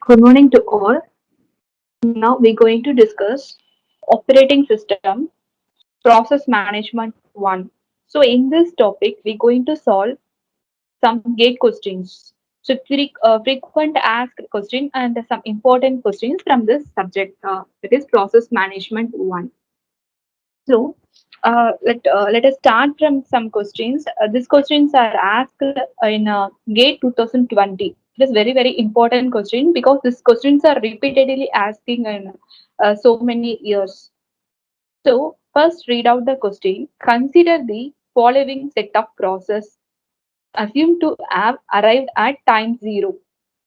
Good morning to all. Now we're going to discuss operating system process management 1. So in this topic we're going to solve some gate questions. So frequent asked question and some important questions from this subject that is process management 1. So let us start from some questions. These questions are asked in GATE 2020. It is very important question because these questions are repeatedly asking in so many years. So first read out the question. Consider the following set of process assumed to have arrived at time zero.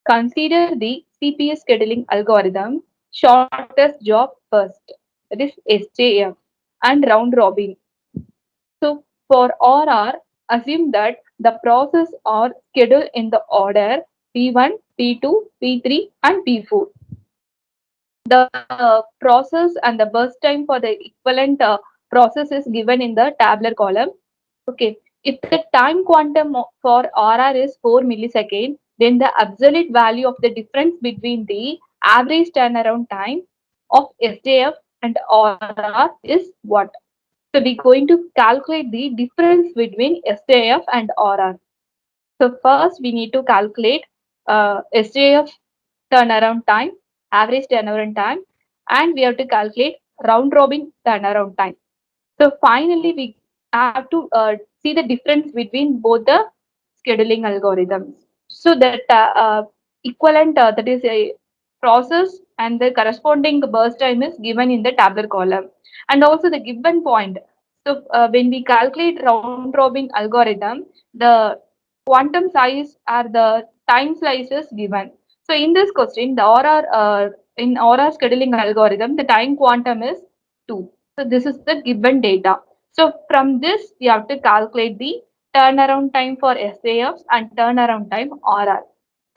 Consider the CPS scheduling algorithm shortest job first. That is SJF and round robin. So for RR, assume that the process are scheduled in the order P1, P2, P3 and P4. The process and the burst time for the equivalent process is given in the tabular column. Okay, if the time quantum for RR is 4 milliseconds, then the absolute value of the difference between the average turnaround time of SJF and RR is what? So we're going to calculate the difference between SJF and RR. So first we need to calculate SJF turnaround time, average turnaround time, and we have to calculate round robin turnaround time. So finally we have to see the difference between both the scheduling algorithms. So that equivalent that is a process and the corresponding burst time is given in the tabular column and also the given point. So when we calculate round robin algorithm, the quantum size are the time slices given. So in this question, the in ORR scheduling algorithm, the time quantum is 2. So this is the given data. So from this, we have to calculate the turnaround time for SAFs and turnaround time RR.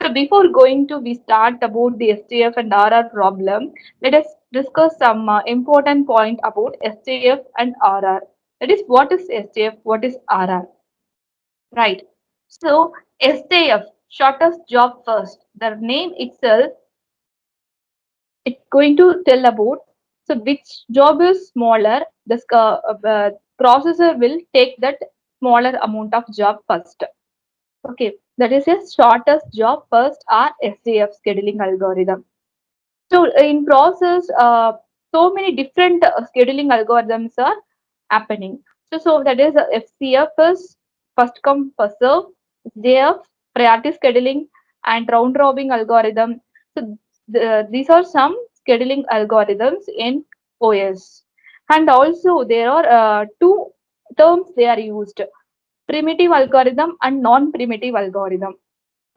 So before going to we start about the SJF and RR problem, let us discuss some important point about SJF and RR. That is, what is SJF, what is RR? Right. So SJF, shortest job first. The name itself, it's going to tell about so which job is smaller. The processor will take that smaller amount of job first. Okay, that is a shortest job first or SJF scheduling algorithm. So in process, so many different scheduling algorithms are happening. So that is FCF is first come first serve, JF priority scheduling, and round robin algorithm. So these are some scheduling algorithms in OS. And also there are two terms they are used: primitive algorithm and non-primitive algorithm.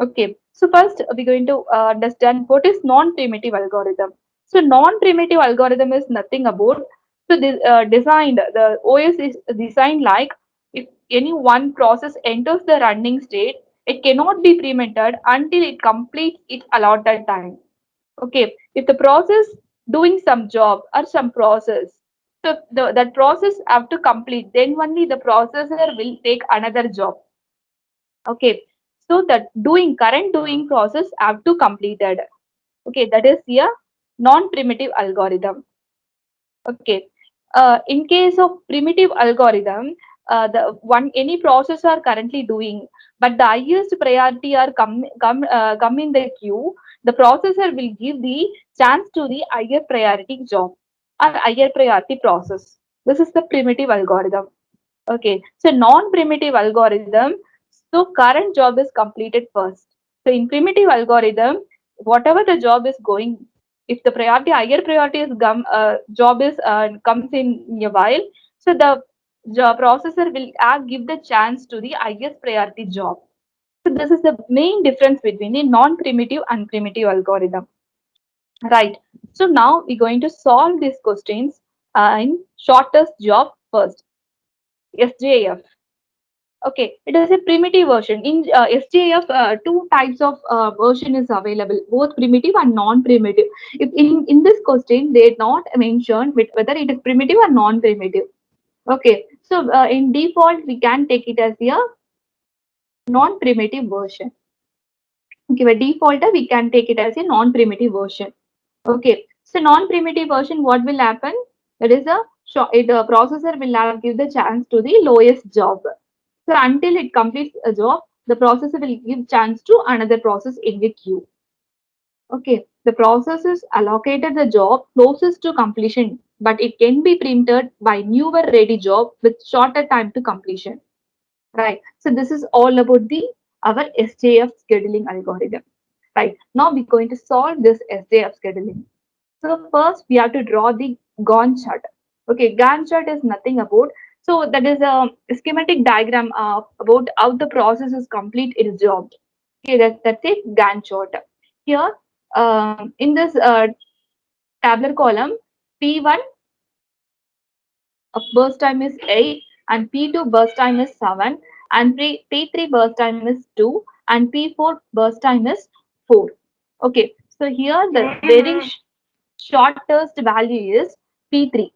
Okay, so first we're going to understand what is non-primitive algorithm. So non-primitive algorithm is nothing about designed the OS is designed like if any one process enters the running state, it cannot be prevented until it completes its allotted time. Okay, if the process doing some job or some process, so that process have to complete, then only the processor will take another job. Okay, so that doing current doing process have to completed. Okay, that is a non-primitive algorithm. Okay, in case of primitive algorithm, the one any process are currently doing, but the highest priority are come in the queue. The processor will give the chance to the higher priority job or higher priority process. This is the primitive algorithm. Okay, so non-primitive algorithm, so current job is completed first. So in primitive algorithm, whatever the job is going, if the priority higher priority is job is comes in a while, so the job processor will give the chance to the highest priority job. So this is the main difference between the non-primitive and primitive algorithm. Right. So now we're going to solve these questions in shortest job first. SJF. Okay, it is a primitive version. In SJF, two types of version is available, both primitive and non-primitive. If in this question, they not mentioned whether it is primitive or non-primitive. Okay, so in default, we can take it as a non-primitive version. Okay, by default, we can take it as a non-primitive version. Okay, so non-primitive version, what will happen? That is the processor will have give the chance to the lowest job. So until it completes a job, the processor will give chance to another process in the queue. Okay, the process is allocated the job closest to completion, but it can be preempted by newer ready job with shorter time to completion. Right. So this is all about the our SJF scheduling algorithm. Right. Now we're going to solve this SJF scheduling. So first we have to draw the Gantt chart. Okay, Gantt chart is nothing about. So that is a schematic diagram about how the process is complete its job. Okay, that's a Gantt chart. Here, in this tabular column, P1 of burst time is 8 and P2 burst time is 7 and P3 burst time is 2 and P4 burst time is 4. Okay, so here the very shortest value is P3.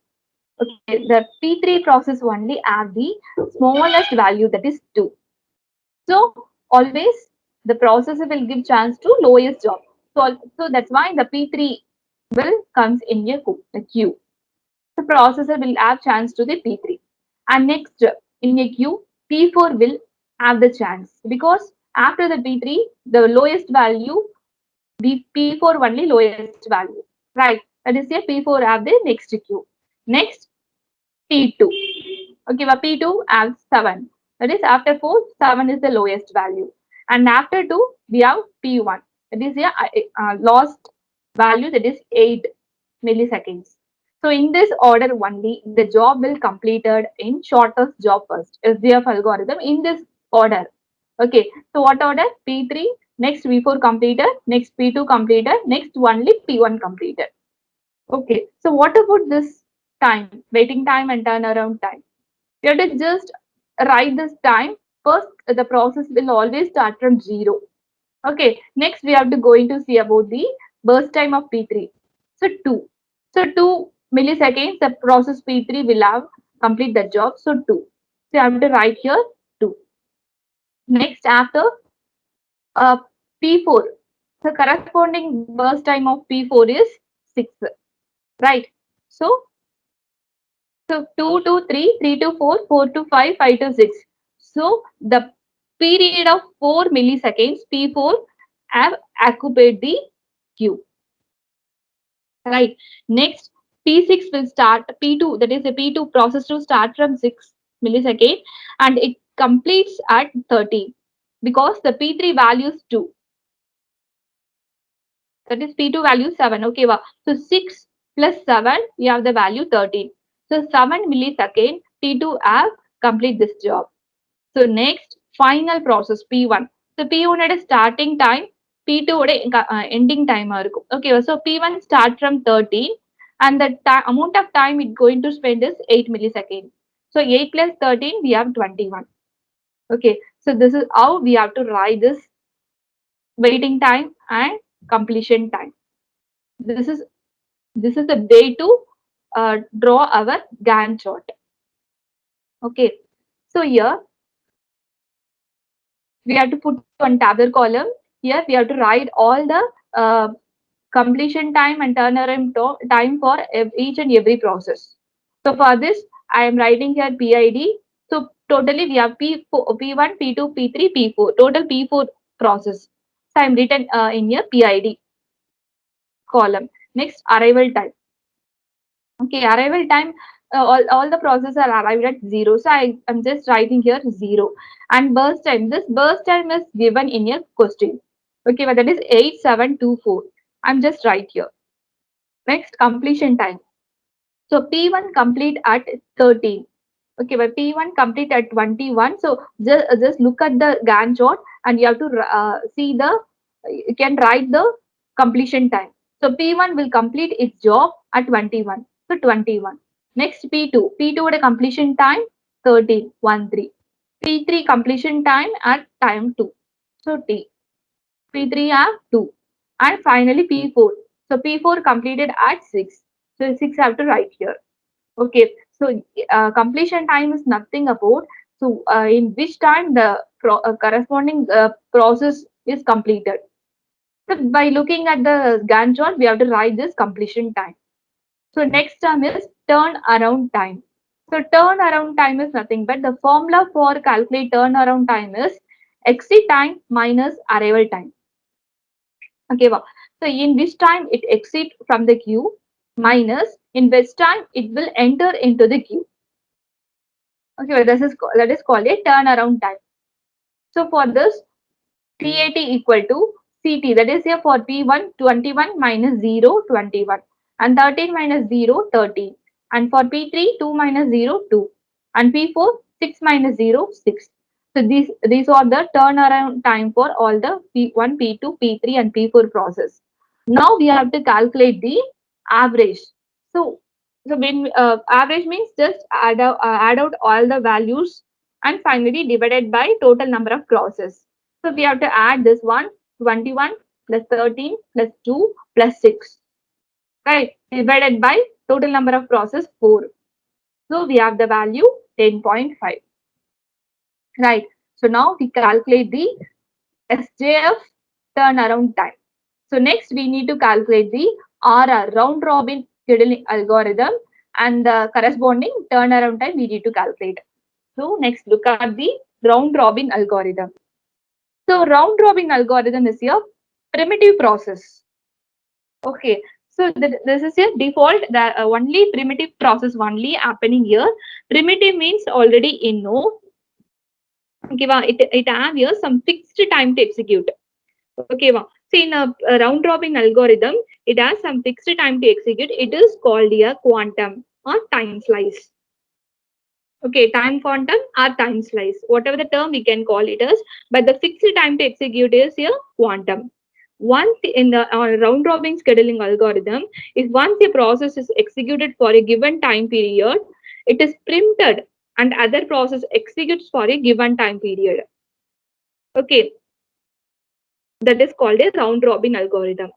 Okay, the P3 process only have the smallest value, that is 2. So always the processor will give chance to lowest job. So that's why the P3 will comes in a queue. The processor will have chance to the P3. And next in a queue, P4 will have the chance because after the P3, the lowest value, the P4 only lowest value. Right. That is a P4 have the next queue. Next, P2. Okay, but P2 has 7. That is after 4, 7 is the lowest value. And after 2, we have P1. That is a lost value, that is 8 milliseconds. So in this order only, the job will completed in shortest job first. SDF algorithm in this order. Okay, so what order? P3, next P4 completed, next P2 completed, next only P1 completed. Okay, so what about this time, waiting time and turnaround time? We have to just write this time. First, the process will always start from 0. Okay, next we have to going to see about the burst time of P3. So 2. So 2 milliseconds, the process P3 will have complete the job. So 2. So you have to write here 2. Next, after uh, P4, the corresponding burst time of P4 is 6. Right. So So 2 to 3, 3 to 4, 4 to 5, 5 to 6. So the period of 4 milliseconds, P4 have occupied the queue. Right. Next, P6 will start, P2, that is the P2 process to start from 6 millisecond and it completes at 30 because the P3 value is 2. That is P2 value 7. Okay, wow. So 6 plus 7, we have the value 13. So 7 millisecond, P2 have complete this job. So next, final process P1. So P1 at a starting time, P2 at ending time. Okay, so P1 start from 13 and the amount of time it's going to spend is 8 milliseconds. So 8 plus 13, we have 21. Okay, so this is how we have to write this waiting time and completion time. This is this is the way to draw our Gantt chart. Okay, so here we have to put one tabular column. Here we have to write all the uh, completion time and turnaround time for each and every process. So for this, I am writing here PID. So totally we have P1, P2, P3, P4. Total P4 process. So I am written in here PID column. Next, arrival time. Okay, arrival time, all the processes are arrived at 0. So I am just writing here 0. And burst time, this burst time is given in your question. Okay, but that is 8724. I'm just right here. Next, completion time. So P1 complete at 13. Okay, but P1 complete at 21. So just look at the Gantt chart and you have to see you can write the completion time. So P1 will complete its job at 21. So 21. Next P2. P2 at a completion time 13, 1, 3. P3 completion time at time 2. So T. P3 have 2. And finally P4. So P4 completed at 6. So 6 have to write here. Okay, so completion time is nothing about in which time the corresponding process is completed. So by looking at the Gantt chart, we have to write this completion time. So next term is turnaround time. So turnaround time is nothing but the formula for calculate turnaround time is exit time minus arrival time. Okay, wow. So in which time it exit from the queue minus in which time it will enter into the queue. Okay, well, that is called a turnaround time. So for this, TAT equal to CT, that is here for P1 21 minus 0 21 and 13 minus 0 13 and for P3 2 minus 0 2 and P4 6 minus 0 6. So these are the turnaround time for all the P1, P2, P3 and P4 process. Now we have to calculate the average. So when average means just add out all the values and finally divided by total number of process. So we have to add this one 21 plus 13 plus 2 plus 6, right? Divided by total number of process 4. So we have the value 10.5, right? So now we calculate the SJF turnaround time. So next we need to calculate the RR round robin scheduling algorithm and the corresponding turnaround time we need to calculate. So next look at the round robin algorithm. So round robin algorithm is a primitive process. Okay, so this is a default that only primitive process only happening here. Primitive means already in know. Okay, it have here some fixed time to execute. Okay, see in a round robin algorithm, it has some fixed time to execute. It is called a quantum or time slice. Okay, time quantum or time slice, whatever the term we can call it as, but the fixed time to execute is here quantum. Once in the round robin scheduling algorithm, if once a process is executed for a given time period, it is printed and other process executes for a given time period. Okay, that is called a round robin algorithm.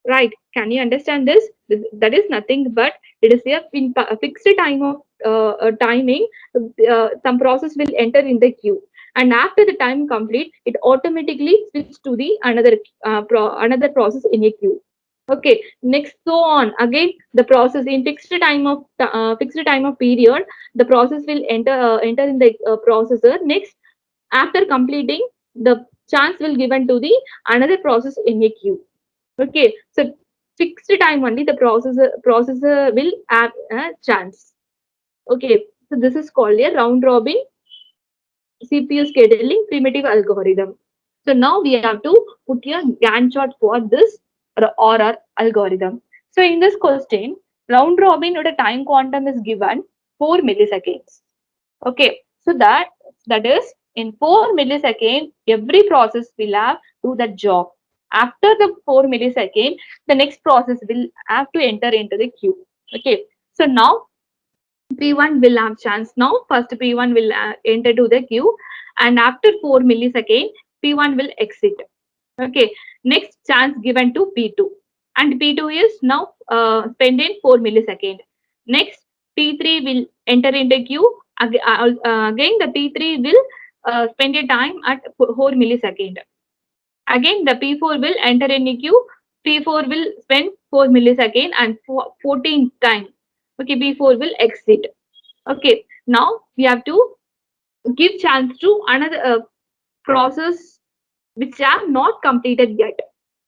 Right? Can you understand this? That is nothing but it is a fixed time of timing. Some process will enter in the queue, and after the time complete, it automatically switch to the another process in a queue. Okay. Next, so on again, the process in fixed time of period, the process will enter in the processor. Next, after completing, the chance will given to the another process in a queue. Okay, so fixed time only the processor will have a chance. Okay, so this is called a round robin CPU scheduling primitive algorithm. So now we have to put a Gantt chart for this or algorithm. So in this question, round robin at a time quantum is given 4 milliseconds. Okay, so that is in 4 milliseconds, every process will have do that job. After the 4 millisecond, the next process will have to enter into the queue. Okay, so now P1 will have chance. Now first P1 will enter to the queue, and after 4 millisecond, P1 will exit. Okay, next chance given to P2, and P2 is now spent in 4 millisecond. Next P3 will enter into queue. Again, the P3 will spend a time at 4 millisecond. Again, the P4 will enter in a queue. P4 will spend 4 millisecond and 14th time. Okay, P4 will exit. Okay, now we have to give chance to another process which have not completed yet.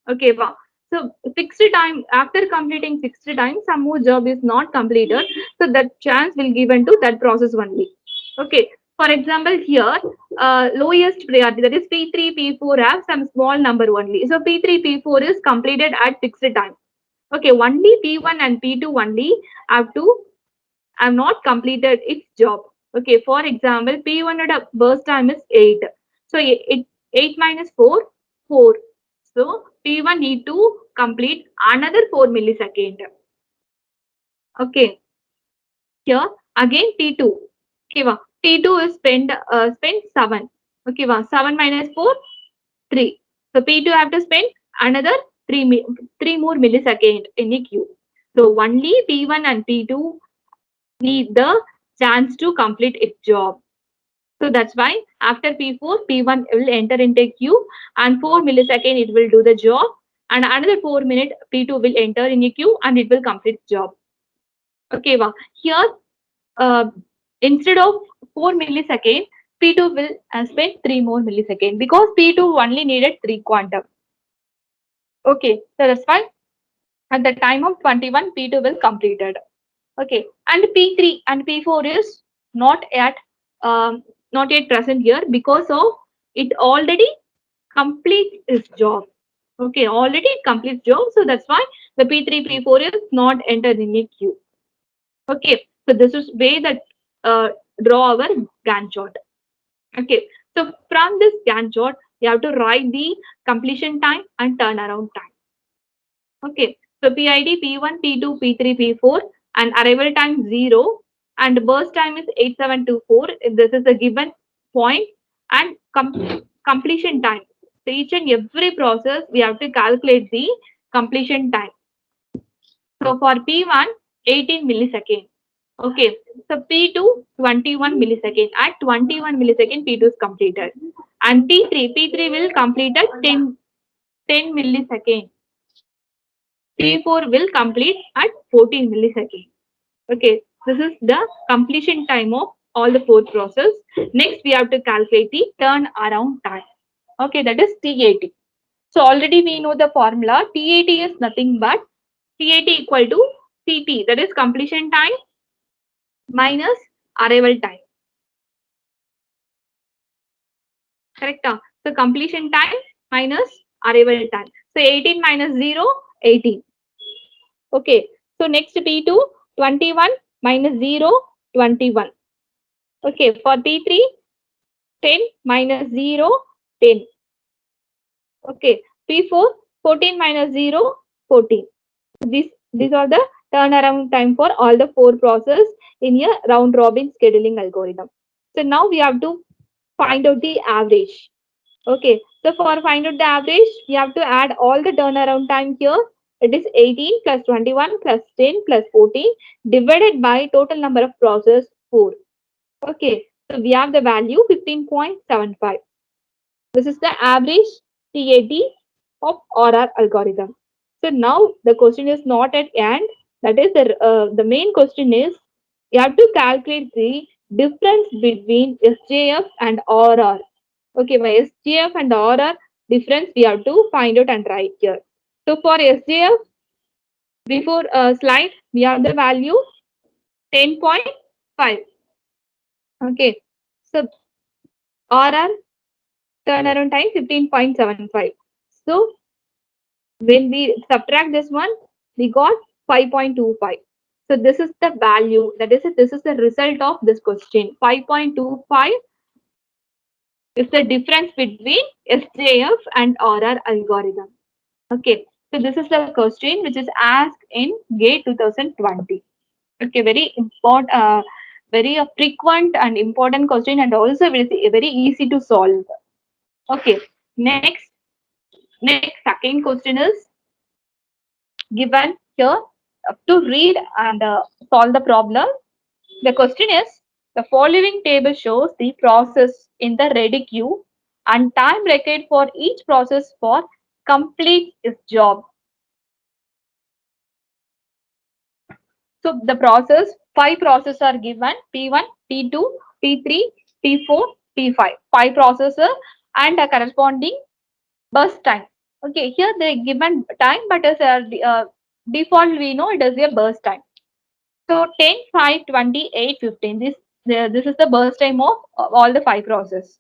Okay, wow. So fixed time after completing fixed time, some more job is not completed. So that chance will given to that process only. Okay. For example, here lowest priority that is P3, P4 have some small number only. So P3, P4 is completed at fixed time. Okay, only P1 and P2 only have not completed its job. Okay, for example, P1 at a burst time is 8. So 8 minus 4, 4. So P1 need to complete another 4 millisecond. Okay, here again T2. Okay, T2 is spend 7. Okay, 7 minus 4, 3. So P2 have to spend another 3 more millisecond in the queue. So only P1 and P2 need the chance to complete its job. So that's why after P4, P1 will enter into queue and 4 millisecond it will do the job, and another 4 minute P2 will enter in a queue and it will complete job. Okay, wow. Here uh, instead of 4 millisecond, P2 will spend 3 more millisecond because P2 only needed 3 quantum. Okay, so that's why at the time of 21, P2 will completed. Okay, and P3 and P4 is not yet um, not yet present here because of it already complete its job. Okay, already it completes job, so that's why the P3 P4 is not entered in a queue. Okay, so this is way that uh, draw our Gantt chart. Okay, so from this Gantt chart, you have to write the completion time and turnaround time. Okay, so PID P1, P2, P3, P4, and arrival time 0, and burst time is 8724. This is a given point, and completion time. So each and every process we have to calculate the completion time. So for P1, 18 millisecond. Okay, so P2, 21 millisecond. At 21 millisecond, P2 is completed. And P3 will complete at 10 millisecond. P4 will complete at 14 millisecond. Okay, this is the completion time of all the four process. Next, we have to calculate the turnaround time. Okay, that is TAT. So already we know the formula. TAT is nothing but TAT equal to CT, that is completion time minus arrival time. Correct? So completion time minus arrival time. So 18 minus 0, 18. Okay. So next P2, 21 minus 0, 21. Okay. For P3, 10 minus 0, 10. Okay. P4, 14 minus 0, 14. These are the turnaround time for all the four process in a round robin scheduling algorithm. So now we have to find out the average. Okay, so for find out the average, we have to add all the turnaround time here. It is 18 plus 21 plus 10 plus 14 divided by total number of process 4. Okay, so we have the value 15.75. This is the average TAT of RR algorithm. So now the question is not at end. That is the main question is you have to calculate the difference between SJF and RR. Okay, by SJF and RR difference we have to find out and write here. So for SJF, before slide, we have the value 10.5. Okay, so RR turnaround time 15.75. So when we subtract this one, we got 5.25. So this is the value, that is it, this is the result of this question. 5.25 is the difference between SJF and RR algorithm. Okay, so this is the question which is asked in GATE 2020. Okay, very important, very frequent and important question, and also very easy to solve. Okay, next second question is given here to read and solve the problem. The question is the following table shows the process in the ready queue and time required for each process for complete its job. So the process, five processes are given: P1, P2, P3, P4, P5. Five processes and a corresponding burst time. Okay, here they given time, but as a default we know it is a burst time. So 10, 5, 20, 8, 15. This is the burst time of all the five processes.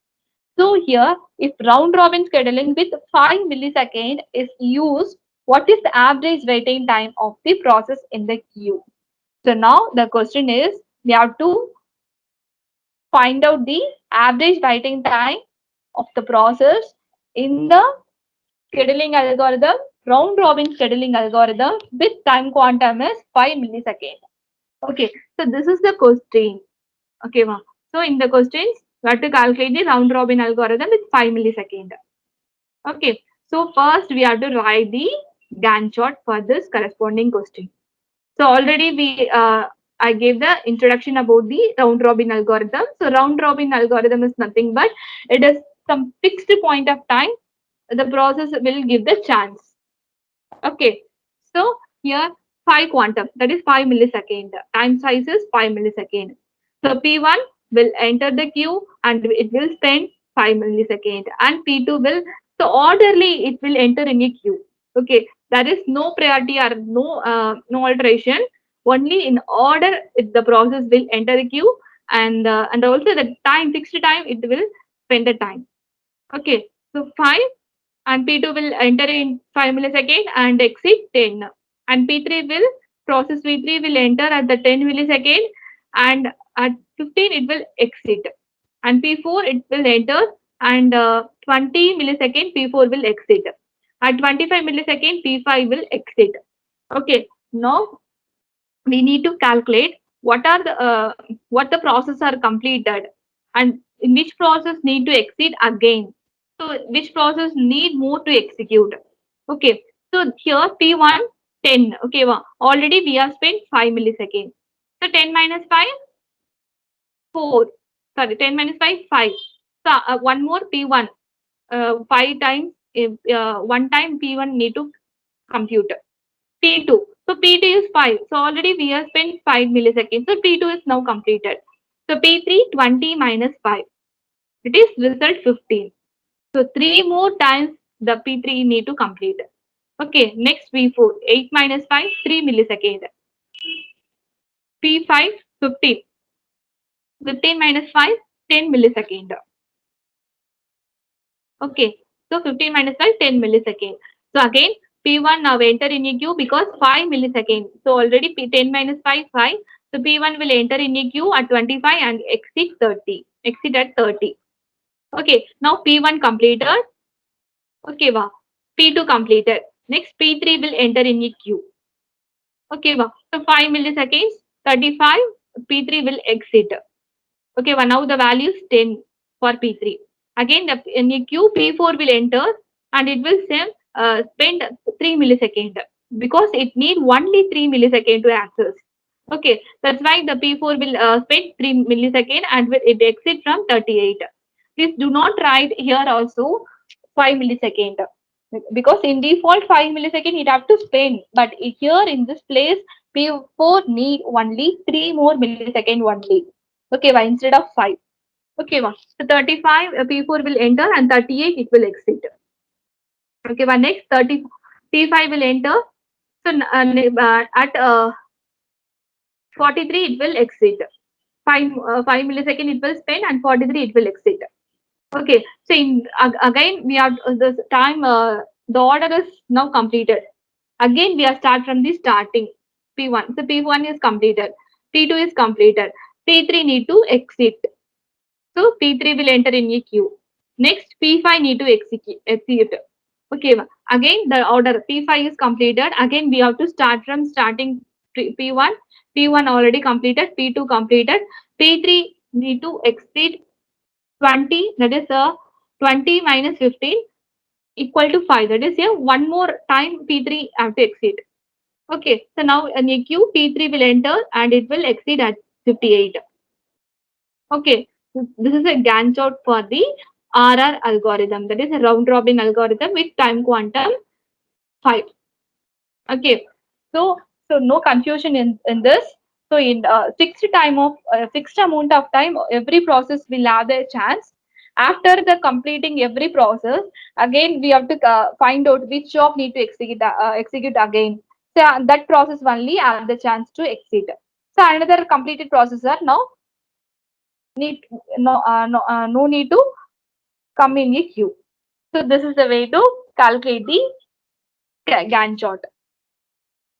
So here, if round robin scheduling with 5 millisecond is used, what is the average waiting time of the process in the queue? So now the question is, we have to find out the average waiting time of the process in the scheduling algorithm, round robin scheduling algorithm with time quantum is 5 milliseconds. Okay, so this is the question. Okay, ma. So in the questions, we have to calculate the round robin algorithm with 5 milliseconds. Okay, so first we have to write the Gantt chart for this corresponding question. So already we I gave the introduction about the round robin algorithm. So round robin algorithm is nothing but it is some fixed point of time the process will give the chance. Okay. So here 5 quantum, that is 5 millisecond. Time size is 5 millisecond. So P1 will enter the queue and it will spend 5 millisecond, and P2 will, so orderly it will enter in a queue. Okay. There is no priority or no alteration. Only in order the process will enter the queue, and also the time, fixed time, it will spend the time. Okay. So 5, and P2 will enter in 5 millisecond and exit 10. And P3 will, process P3 will enter at the 10 millisecond, and at 15 it will exit. And P4 it will enter, and 20 millisecond P4 will exit. At 25 millisecond P5 will exit. Okay. Now we need to calculate what are the what the process are completed, and in which process need to exit again, so which process need more to execute. Okay, so here P1 10. Okay, already we have spent 5 milliseconds, so 10 minus 5 4, sorry, 10 minus 5 5. So one more P1, 5 times, one time P1 need to compute. P2. So P2 is 5. So already we have spent 5 milliseconds. So P2 is now completed. So P3 20 minus 5. It is result 15. So 3 more times the P3 need to complete. Okay, next P4. 8 minus 5, 3 millisecond. P5 15. 15 minus 5, 10 millisecond. Okay, so 15 minus 5, 10 millisecond. So again, P1 now enter in a queue because 5 millisecond. So already P10 minus 5, 5. So P1 will enter in a queue at 25 and exit 30. Exit at 30. Okay, now P1 completed. Okay, P2 completed. Next P3 will enter in a queue. Okay, so 5 milliseconds, 35. P3 will exit. Okay, now the value is 10 for P3. Again, in a queue, P4 will enter and it will spend 3 millisecond because it need only 3 millisecond to access. Okay, that's why the P4 will spend 3 millisecond and will it exit from 38. Please do not write here also 5 millisecond because in default 5 millisecond it have to spend, but here in this place P4 need only 3 more millisecond only. Okay, instead of 5. Okay, so 35 P4 will enter and 38 it will exit. Okay, next 30 P5 will enter. So at 43 it will exit. 5 millisecond it will spend and 43 it will exit. Okay, so again we have this time the order is now completed. Again we are start from the starting P1. So P1 is completed. P2 is completed. P3 need to exit. So P3 will enter in a queue. Next P5 need to execute. Okay, again the order P5 is completed. Again we have to start from starting P1. P1 already completed. P2 completed. P3 need to exit 20. That is 20 minus 15 equal to 5. That is here one more time P3 have to exit. Okay, so now in a queue P3 will enter and it will exit at 58. Okay, this is a Gantt chart for the RR algorithm. That is a round robin algorithm with time quantum 5. Okay, so no confusion in this. So in fixed time of fixed amount of time, every process will have a chance. After the completing every process, again we have to find out which job need to execute again. So that process only have the chance to exit. So another completed processor now need no need to come in a queue. So this is the way to calculate the Gantt chart.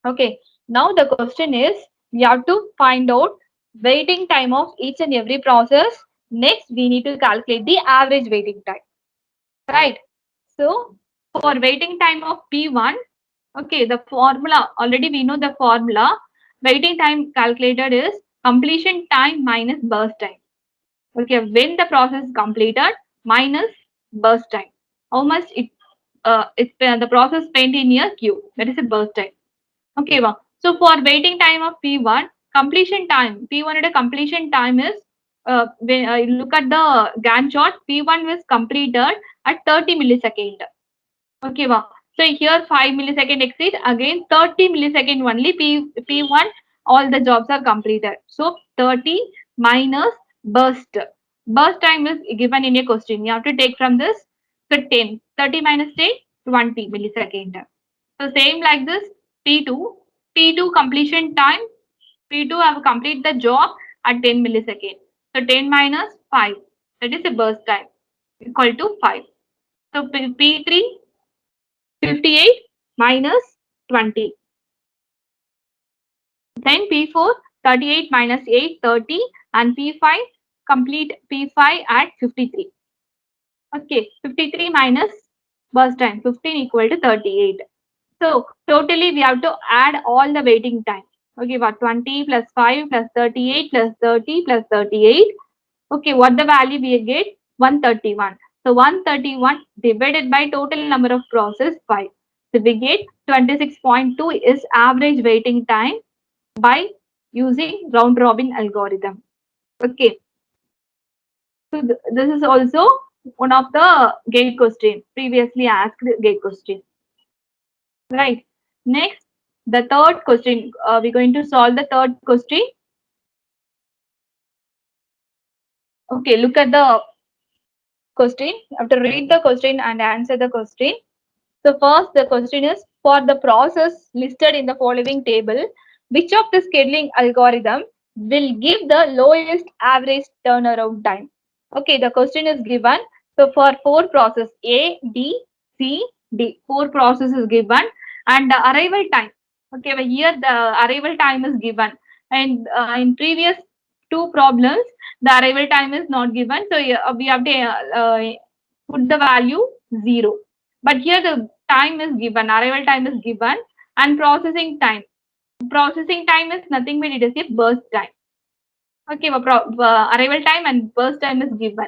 Okay, now the question is we have to find out waiting time of each and every process. Next, we need to calculate the average waiting time. Right. So for waiting time of P1, okay, the formula already we know the formula. Waiting time calculated is completion time minus burst time. Okay, when the process is completed minus burst time. How much it's the process spent in a queue. That is a burst time. Okay, so for waiting time of P1, completion time. P1 at a completion time is when look at the Gantt chart, P1 was completed at 30 millisecond. Okay, wow. So here 5 millisecond exceed, again 30 millisecond only P1 all the jobs are completed. So 30 minus burst. Burst time is given in a question. You have to take from this. So 10. 30 minus 10, 20 millisecond. So same like this P2. P2 completion time. P2 have complete the job at 10 millisecond. So 10 minus 5. That is a burst time equal to 5. So P3 58 minus 20. Then P4 38 minus 8 30 and P5 complete P5 at 53. Okay, 53 minus burst time 15 equal to 38. So totally we have to add all the waiting time. Okay, what 20 plus 5 plus 38 plus 30 plus 38. Okay, what the value we get? 131. So 131 divided by total number of process 5. So we get 26.2 is average waiting time by using round robin algorithm. Okay, so this is also one of the gate question, previously asked gate question. Right. Next, the third question. We're going to solve the third question. Okay, look at the question. You have to read the question and answer the question. So first, the question is for the process listed in the following table, which of the scheduling algorithm will give the lowest average turnaround time? Okay, the question is given. So for four process A, B, C, D, four processes given and the arrival time. Okay, but here the arrival time is given, and in previous two problems the arrival time is not given. So we have to put the value 0. But here the time is given, arrival time is given, and processing time. Processing time is nothing but it is a burst time. Okay, arrival time and burst time is given.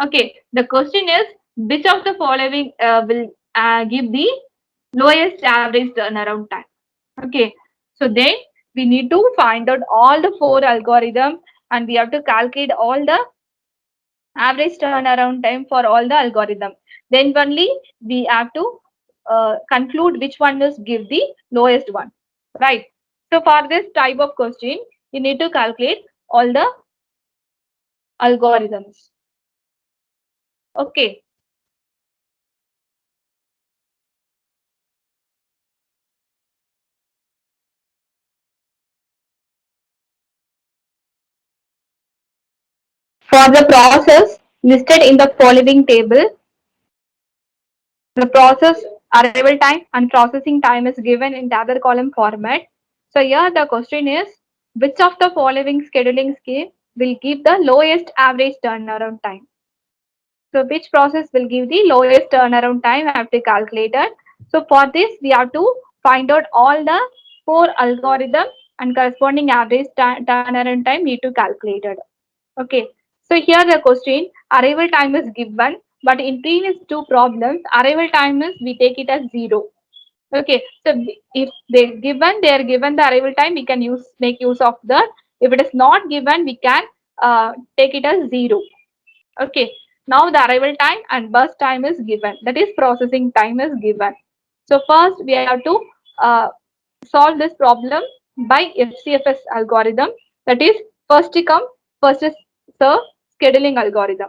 Okay, the question is which of the following will give the lowest average turnaround time? Okay, so then we need to find out all the four algorithms and we have to calculate all the average turnaround time for all the algorithm. Then only we have to conclude which one will give the lowest one, right? So for this type of question, you need to calculate all the algorithms. Okay. For the process listed in the following table, the process arrival time and processing time is given in tabular column format. So here the question is, which of the following scheduling scheme will give the lowest average turnaround time? So which process will give the lowest turnaround time? I have to calculate it. So for this, we have to find out all the four algorithms and corresponding average turnaround time need to calculate it. Okay. So here the question, arrival time is given, but in previous two problems, arrival time is we take it as 0. Okay. So if they are given the arrival time, we can make use of that. If it is not given, we can take it as 0. Okay. Now the arrival time and burst time is given. That is processing time is given. So first we have to solve this problem by FCFS algorithm. That is first come first serve scheduling algorithm.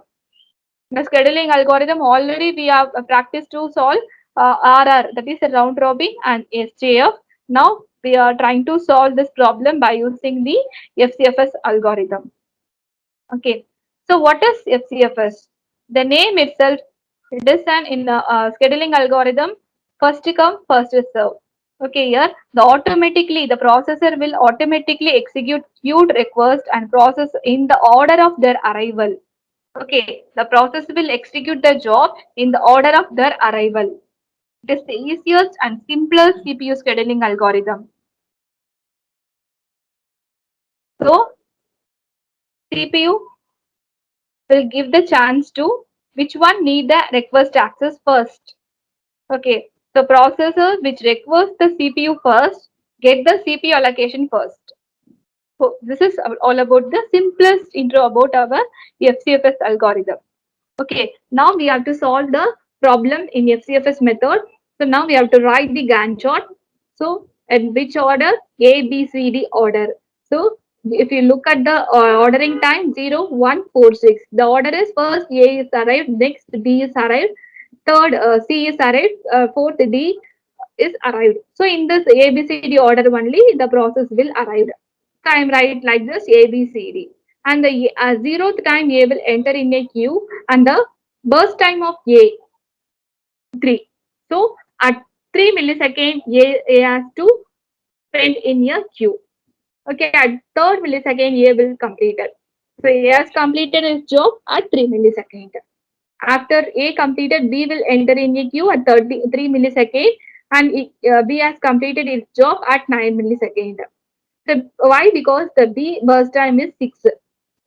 The scheduling algorithm already we have practiced to solve RR, that is a round robin, and SJF. Now we are trying to solve this problem by using the FCFS algorithm. Okay. So what is FCFS? The name itself, it is an in scheduling algorithm, first come first serve. Okay, here the processor will automatically execute queued request and process in the order of their arrival. Okay, the process will execute the job in the order of their arrival. It is the easiest and simplest CPU scheduling algorithm. So CPU will give the chance to which one need the request access first. Okay, the processors which request the CPU first get the CPU allocation first. So this is all about the simplest intro about our FCFS algorithm. Okay, now we have to solve the problem in FCFS method. So now we have to write the Gantt chart. So in which order? A, B, C, D order. So if you look at the ordering time 0, 1, 4, 6. The order is first A is arrived, next D is arrived, third C is arrived, fourth D is arrived. So in this ABCD order only the process will arrive. So I am write like this ABCD. And the zeroth time A will enter in a queue and the burst time of A 3. So at 3 millisecond A has to spend in a queue. Okay, at third millisecond A will complete it. So A has completed his job at 3 millisecond. After A completed, B will enter in a queue at 33 millisecond and B has completed its job at 9 millisecond. So why? Because the B burst time is 6.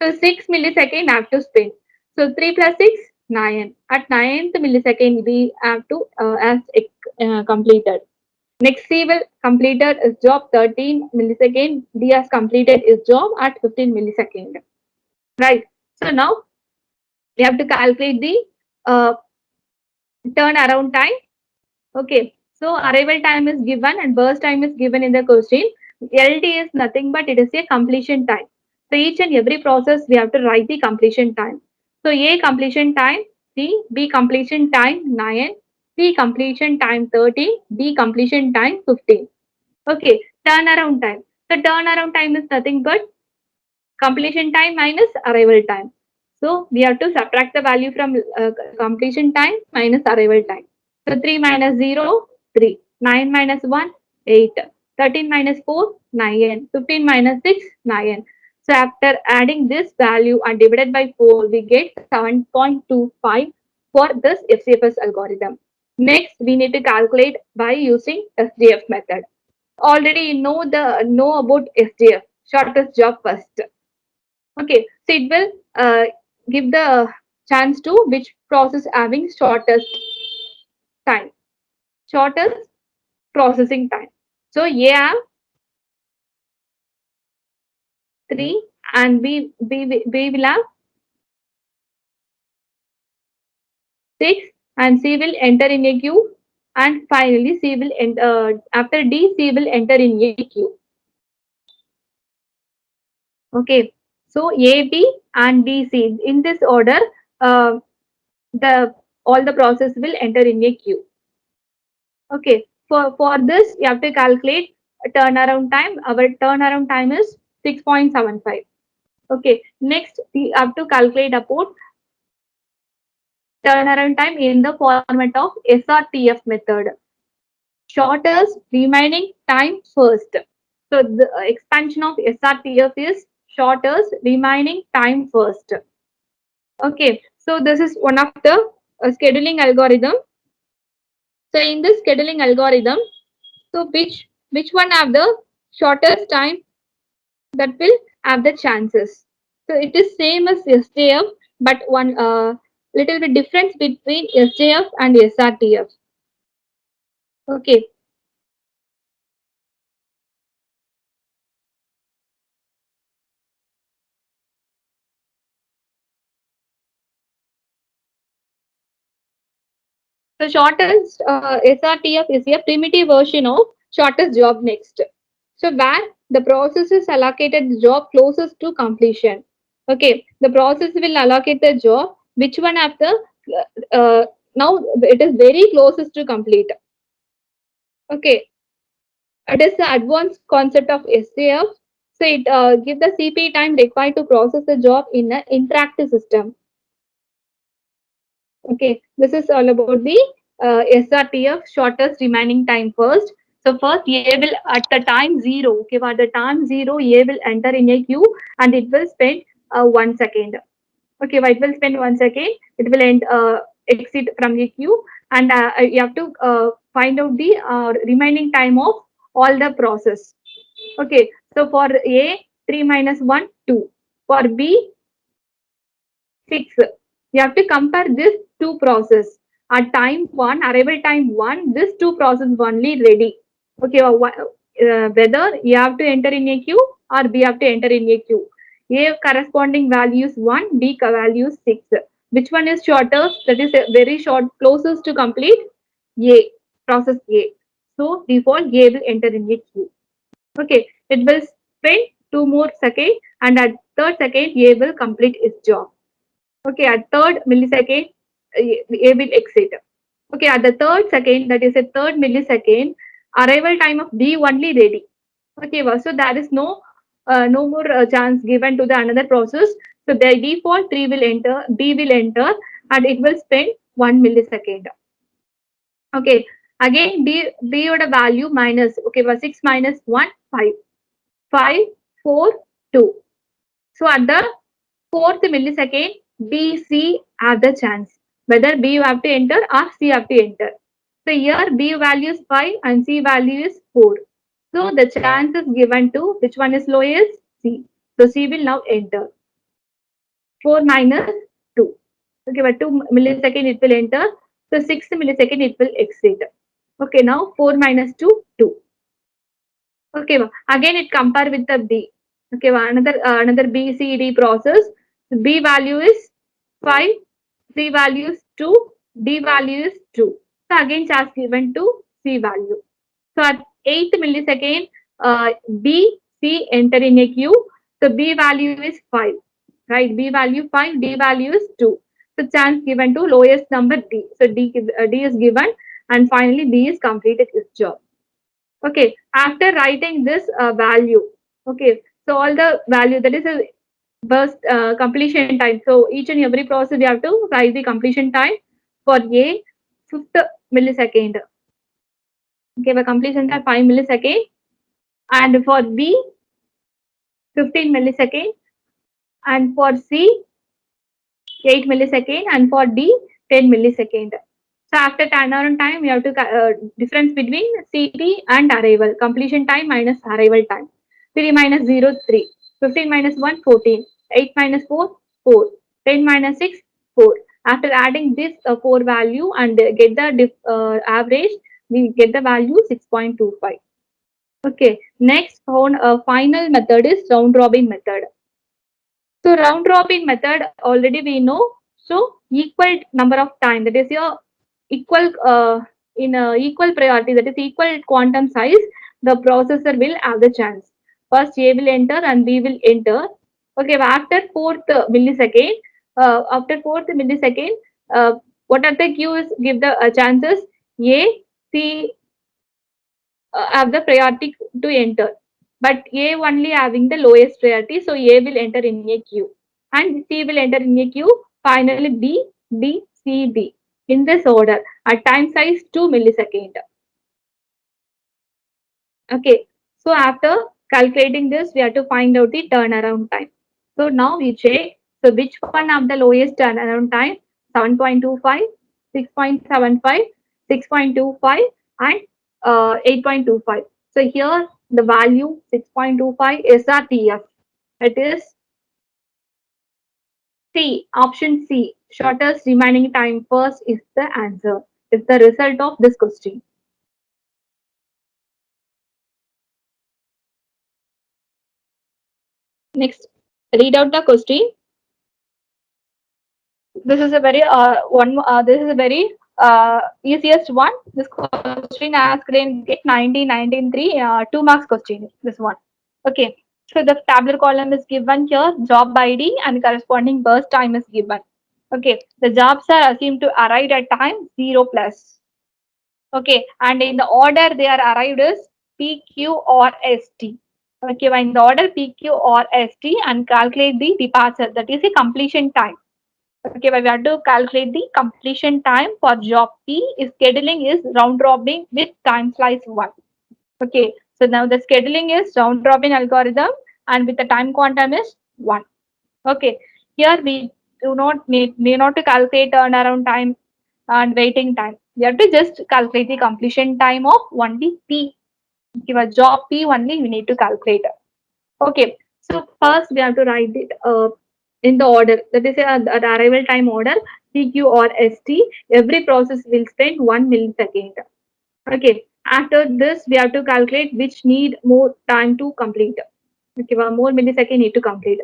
So 6 millisecond have to spend. So 3 plus 6, 9. At 9th millisecond, B have to has completed. Next, C will completed his job 13 millisecond. D has completed his job at 15 millisecond. Right. So now we have to calculate the uh, turnaround time. Okay, so arrival time is given and burst time is given in the question. LT is nothing but it is a completion time. So each and every process we have to write the completion time. So A completion time 3, B completion time 9, C completion time 30, D completion time 15. Okay, turnaround time. The turnaround time is nothing but completion time minus arrival time. So we have to subtract the value from completion time minus arrival time. So 3 minus 0, 3. 9 minus 1, 8. 13 minus 4, 9. 15 minus 6, 9. So after adding this value and divided by 4, we get 7.25 for this FCFS algorithm. Next, we need to calculate by using SDF method. Already you know about SDF, shortest job first. Okay, so it will give the chance to which process having shortest time, shortest processing time. So A have 3 and B will have 6 and C will enter in a queue and finally C will enter after D C will enter in a queue. Okay, so A B and D C in this order uh, the all the process will enter in a queue. Okay, for this you have to calculate a turnaround time. Our turnaround time is 6.75. Okay, next we have to calculate about turnaround time in the format of SRTF method. Shortest remaining time first. So the expansion of SRTF is shortest remaining time first. Okay, so this is one of the scheduling algorithm. So in this scheduling algorithm, so which one have the shortest time that will have the chances. So it is same as SJF, but one little bit difference between SJF and SRTF. Okay, so shortest SRTF is a primitive version of shortest job next. So where the process is allocated the job closest to completion. Okay, the process will allocate the job which one after now it is very closest to complete. Okay, it is the advanced concept of SJF. So it gives the CP time required to process the job in an interactive system. Okay, this is all about the SRTF, shortest remaining time first. So first A will at the time 0, okay, at the time 0, A will enter in a queue and it will spend 1 second. Okay, it will spend 1 second, it will exit from the queue and you have to find out the remaining time of all the process. Okay, so for A, 3 minus 1, 2. For B, 6. You have to compare this two process. At time 1, arrival time 1, this two process only ready. Okay, whether you have to enter in a queue or B have to enter in a queue. A corresponding value is 1, B value is 6. Which one is shorter? That is very short, closest to complete? A, process A. So default A will enter in a queue. Okay, it will spend 2 more seconds and at third second A will complete its job. Okay, at third millisecond A will exit. Okay, at the third second, that is a third millisecond, arrival time of B only ready. Okay, so there is no more chance given to the another process. So by default 3 will enter, B will enter, and it will spend 1 millisecond. Okay, again B would a value minus, okay, 6 minus 1, 5. 5, 4, 2. So at the fourth millisecond, B, C have the chance. Whether B you have to enter or C have to enter. So here B value is 5 and C value is 4. So the chance is given to which one is lowest? C. So C will now enter. 4 minus 2. Okay, but 2 millisecond it will enter. So 6 millisecond it will exit. Okay, now 4 minus 2, 2. Okay, again it compare with the B. Okay, another B, C, D process. B value is 5, C value is 2, D value is 2. So again chance given to C value. So at 8th millisecond, B, C enter in a queue. So B value is 5, right? B value 5, D value is 2. So chance given to lowest number D. So D is given and finally B is completed its job. Okay, after writing this value, okay, so all the value that is a burst completion time. So each and every process we have to write the completion time for A, 5th millisecond. Okay, the completion time 5 millisecond, and for B, 15 millisecond, and for C, 8 millisecond, and for D, 10 millisecond. So after turnaround time, we have to difference between CT and arrival. Completion time minus arrival time. 3 minus 0, 3. 15 minus 1, 14. 8 minus 4, 4. 10 minus 6, 4. After adding this 4 value and get the average, we get the value 6.25. Okay. Next, final method is round robin method. So round robin method already we know. So equal number of time, that is your equal in equal priority, that is equal quantum size, the processor will have the chance. First A will enter and B will enter. Okay, after fourth millisecond, uh, what are the cues give the chances? A, C have the priority to enter, but A only having the lowest priority, so A will enter in a queue and C will enter in a queue. Finally, B, D, C, D in this order at time size 2 millisecond. Okay, so after calculating this, we have to find out the turnaround time. So now we check. So which one of the lowest turnaround time? 7.25, 6.75, 6.25, and 8.25. So here the value 6.25 SRTF. It is C, option C. Shortest remaining time first is the answer. Is the result of this question. Next, read out the question. This is a very this is a very easiest one. This question asked in GIT 1993 2 marks question. This one. Okay. So the tabular column is given here, job ID and corresponding burst time is given. Okay. The jobs are assumed to arrive at time 0 plus. Okay. And in the order they are arrived is P, Q or ST. Okay. In the order P, Q or ST and calculate the departure, that is the completion time. Okay, but we have to calculate the completion time for job P. Is scheduling is round robin with time slice 1. Okay, so now the scheduling is round robin algorithm and with the time quantum is 1. Okay, here we do not need not to calculate turnaround time and waiting time. We have to just calculate the completion time of only P. Give a job P only we need to calculate. Okay, so first we have to write it in the order, that is the arrival time order PQ or ST. Every process will spend 1 millisecond. Okay, after this we have to calculate which need more time to complete. Okay, 1 more millisecond need to complete.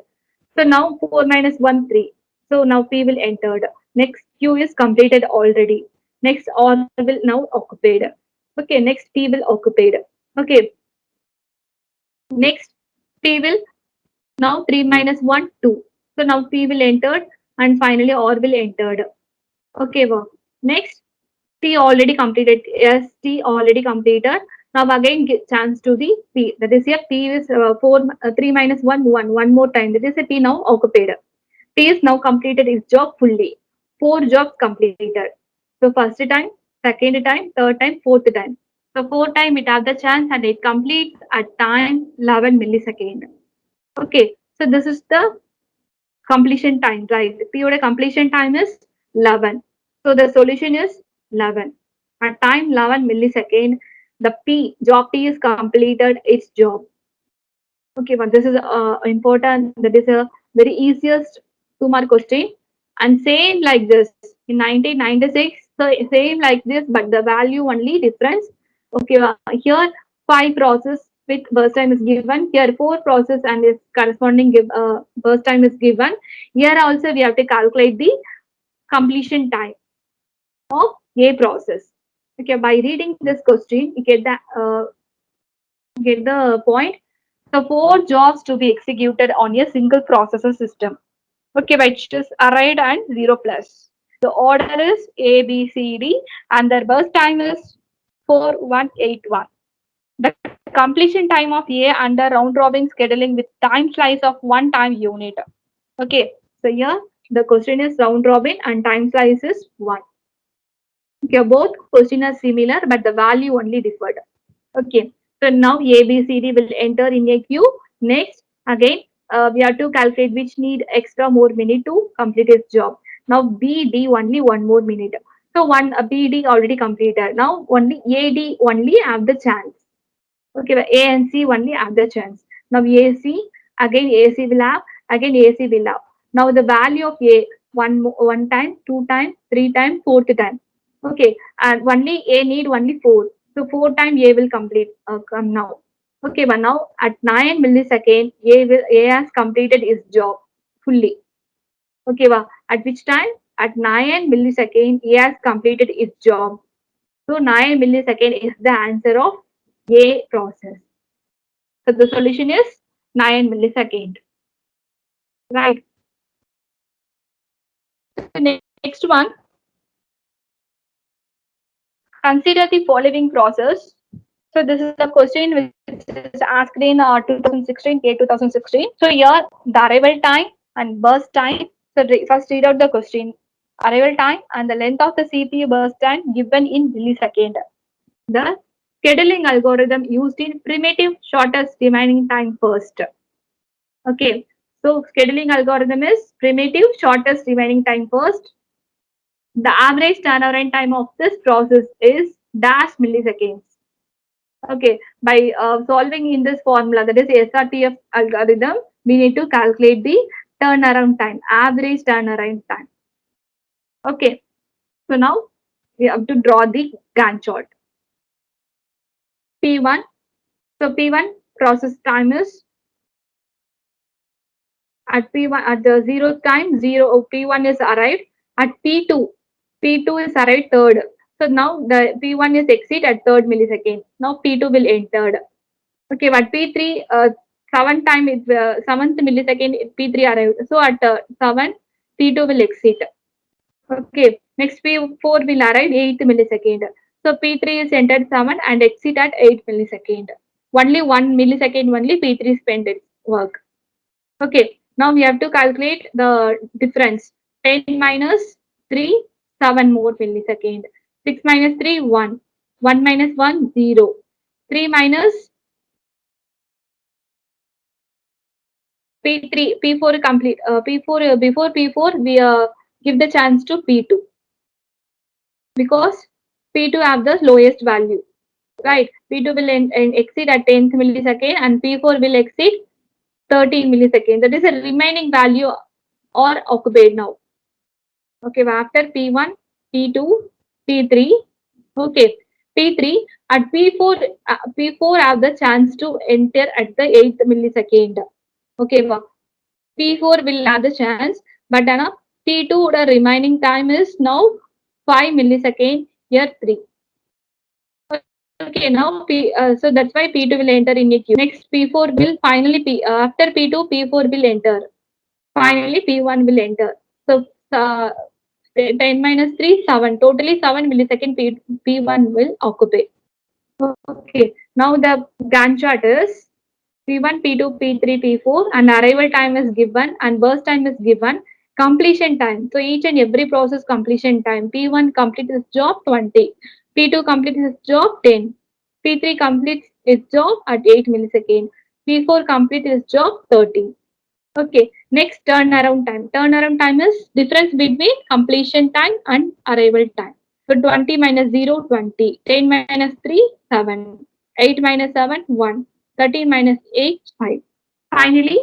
So now 4 minus 1, 3. So now P will entered. Next Q is completed already. Next R will now occupied. Okay, next P will occupied. Okay, next P will now 3 minus 1, 2. So now P will entered and finally R will entered. Okay, wow. Next T already completed. Yes, T already completed. Now again give chance to the P. That is here P is 3 minus 1, 1. One more time. That is a P now occupied. T is now completed its job fully. Four jobs completed. So first time, second time, third time, fourth time. So fourth time it have the chance and it completes at time 11 millisecond. Okay. So this is the completion time, right? The period completion time is 11. So the solution is 11. At time 11 millisecond, the P job P is completed its job. Okay, but this is important. That is a very easiest 2 mark question. And same like this in 1996, so same like this, but the value only difference. Okay, here 5 process with burst time is given. Here 4 process and its corresponding burst time is given. Here also we have to calculate the completion time of A process. Okay, by reading this question, you get the point. So 4 jobs to be executed on a single processor system. Okay, which is arrayed and 0 plus. The order is A, B, C, D, and their burst time is 4181. The completion time of A under round robin scheduling with time slice of one time unit. Okay, so here the question is round robin and time slice is 1. Okay, both question are similar, but the value only differed. Okay, so now A, B, C, D will enter in a queue. Next, again, we have to calculate which need extra more minute to complete its job. Now B, D only 1 more minute. So one B, D already completed. Now only A, D only have the chance. Okay, but A and C only have the chance. Now AC, again AC will have, again AC will have. Now the value of A, one time, 2 time, 3 time, fourth time. Okay, and only A need only 4. So 4 time A will complete come now. Okay, but now at 9 millisecond, A has completed its job fully. Okay, well, at which time? At 9 millisecond, A has completed its job. So 9 millisecond is the answer of A process. So the solution is 9 millisecond. Right. The next one, consider the following process. So this is the question which is asked in 2016, K 2016. So here the arrival time and burst time. So first read out the question. Arrival time and the length of the CPU burst time given in millisecond. The scheduling algorithm used in primitive shortest remaining time first. Okay. So scheduling algorithm is primitive shortest remaining time first. The average turnaround time of this process is dash milliseconds. Okay, by solving in this formula, that is SRTF algorithm, we need to calculate the turnaround time, average turnaround time. Okay, so now we have to draw the Gantt chart. P1, so P1 process time is at P1 at the 0th time, P1 is arrived. At P2, P2 is arrived third. So now the P1 is exit at third millisecond. Now P2 will enter. Okay, but P3 seventh millisecond P3 arrived. So at 7 P2 will exit. Okay, next P4 will arrive 8th millisecond. So P3 is entered 7 and exit at 8 millisecond. Only 1 millisecond only P3 spent its work. Okay, now we have to calculate the difference. 10 minus 3, 7 more millisecond. 6 minus 3, 1. 1 minus 1, 0. 3 minus P3, P4 complete. P4 before P4 we give the chance to P2 because P2 have the lowest value, right? P2 will exceed at 10th millisecond and P4 will exceed 13 milliseconds. That is a remaining value or occupied now. Okay, after P1, P2, P3. Okay, P3 at P4, P4 have the chance to enter at the 8th millisecond. Okay, P4 will have the chance, but P2 the remaining time is now 5 millisecond here 3. Okay, now so that's why P2 will enter in a queue. Next P4 will finally after P2 P4 will enter. Finally P1 will enter. So 10 minus 3 7. Totally 7 millisecond P1 will occupy. Okay, now the Gantt chart is P1, P2, P3, P4, and arrival time is given and burst time is given. Completion time. So each and every process completion time. P1 completes its job 20. P2 completes its job 10. P3 completes its job at 8 milliseconds. P4 completes its job 30. Okay, next turnaround time. Turnaround time is difference between completion time and arrival time. So 20 minus 0, 20. 10 minus 3, 7. 8 minus 7, 1. 13 minus 8, 5. Finally,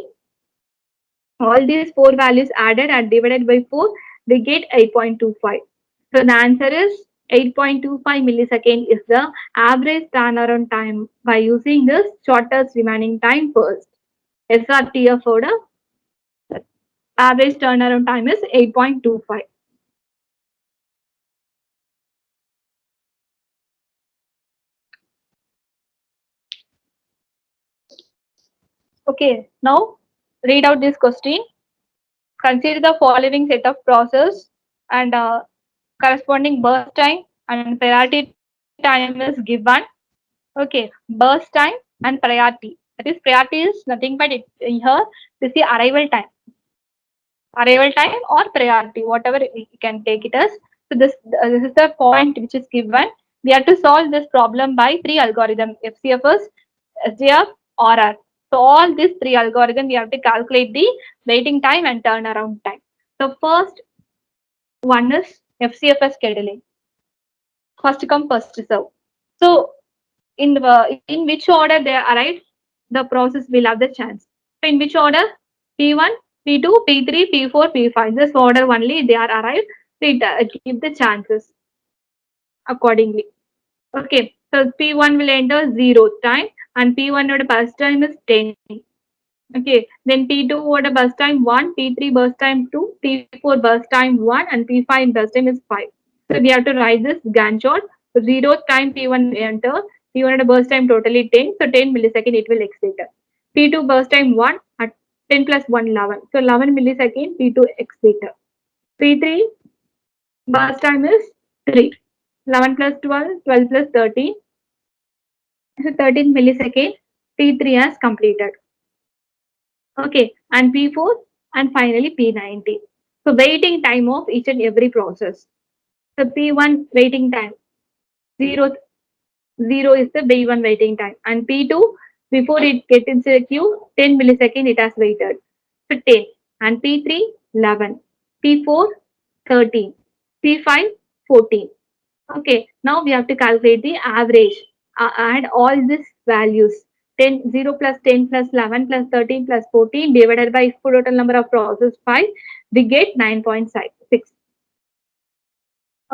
all these four values added and divided by 4, we get 8.25. So the answer is 8.25 millisecond is the average turnaround time by using this shortest remaining time first. SRTF order average turnaround time is 8.25. Okay, now read out this question. Consider the following set of process and corresponding burst time and priority time is given. Okay, burst time and priority. That is, priority is nothing but here this is arrival time. Arrival time or priority, whatever we can take it as. So this is the point which is given. We have to solve this problem by three algorithms: FCFS, SDF, RR. So all these three algorithms we have to calculate the waiting time and turnaround time. So first one is FCFS scheduling. First come first serve. So in which order they arrive, the process will have the chance. So in which order? P1, P2, P3, P4, P5. This order only they are arrived. So it give the chances accordingly. Okay. So P1 will enter 0 time and P1 order bus time is 10. Okay. Then P2 order bus time 1, P3 bus time 2, P4 bus time 1 and P5 bus time is 5. So we have to write this Gantt chart. So 0 time P1 enter, P1 at a burst time totally 10, so 10 millisecond it will exit. P2 burst time 1 at 10 plus 1 11, so 11 millisecond P2 exit. P3 burst time is 3, 11 plus 12, 12 plus 13, so 13 millisecond P3 has completed. Okay, and P4 and finally P90. So waiting time of each and every process. So P1 waiting time 0 0 is the B1 waiting time and P2 before it gets into the queue 10 millisecond it has waited. So 10 and P3 11, P4 13, P5 14. Okay, now we have to calculate the average. Add all these values 10 0 plus 10 plus 11 plus 13 plus 14 divided by total number of process 5, we get 9.6.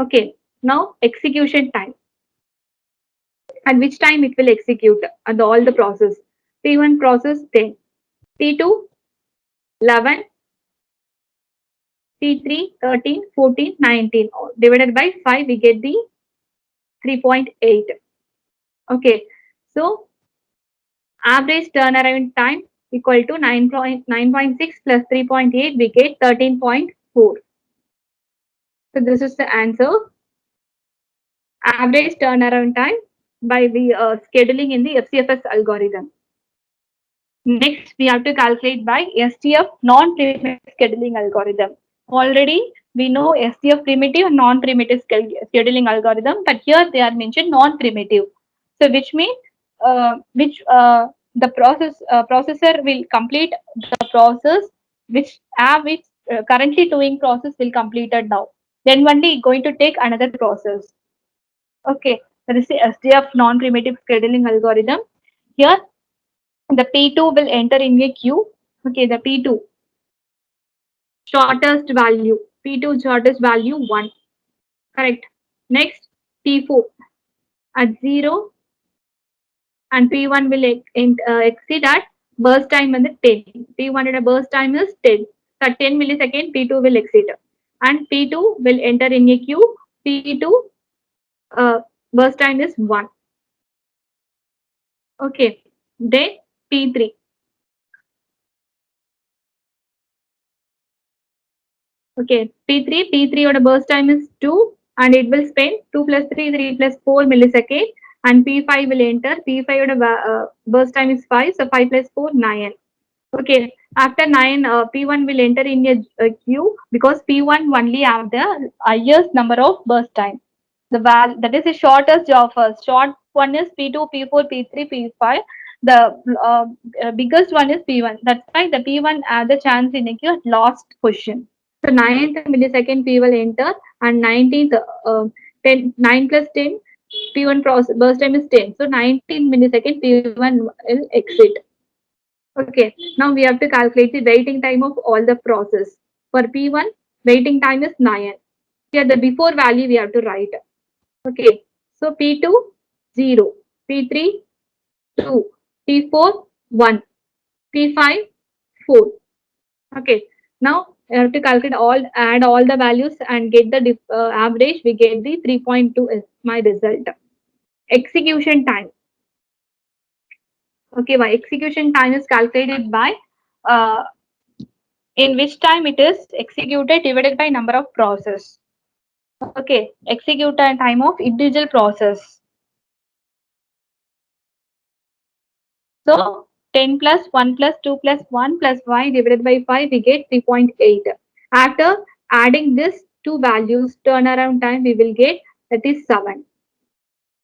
Okay, now execution time. At which time it will execute and all the process. P1 process 10, P2 11, P3 13, 14, 19. Divided by 5 we get the 3.8. Okay, so average turnaround time equal to 9.6 plus 3.8 we get 13.4. So this is the answer. Average turnaround time by the scheduling in the FCFS algorithm. Next, we have to calculate by STF non-primitive scheduling algorithm. Already, we know STF primitive and non-primitive scheduling algorithm, but here they are mentioned non-primitive. So, which means the processor will complete the process which currently doing process will completed now. Then only going to take another process. Okay, that is the STF non-primitive scheduling algorithm. Here the P2 will enter in a queue. Okay, the P2 shortest value, P2 shortest value 1. Correct. Next, P4. at 0 and P1 will exceed at burst time and the 10. P1 at a burst time is 10. At 10 millisecond, P2 will exceed. And P2 will enter in a queue. P2 burst time is 1. Okay. Then P3. Okay. P3 at a burst time is 2 and it will spend 2 plus 3, 3 plus 4 millisecond. And P5 will enter. P5 at a burst time is 5. So 5 plus 4, 9. Okay, after 9, P1 will enter in a queue because P1 only have the highest number of burst time. The val that is the shortest of short one is P2, P4, P3, P5. The biggest one is P1. That's why the P1 has the chance in a queue at last position. So 9th millisecond P will enter and 19th 9 plus 10 P1 burst time is 10. So 19 millisecond P1 will exit. Okay, now we have to calculate the waiting time of all the process. For P1, waiting time is 9. Here the before value we have to write. Okay, so P2, 0. P3, 2. P4, 1. P5, 4. Okay, now I have to calculate add all the values and get the average. We get the 3.2 is my result. Execution time. Okay, my execution time is calculated by uh, in which time it is executed divided by number of process. Okay, execute time of individual process. So 10 plus 1 plus 2 plus 1 plus y divided by 5, we get 3.8. After adding this two values, turnaround time we will get that is 7.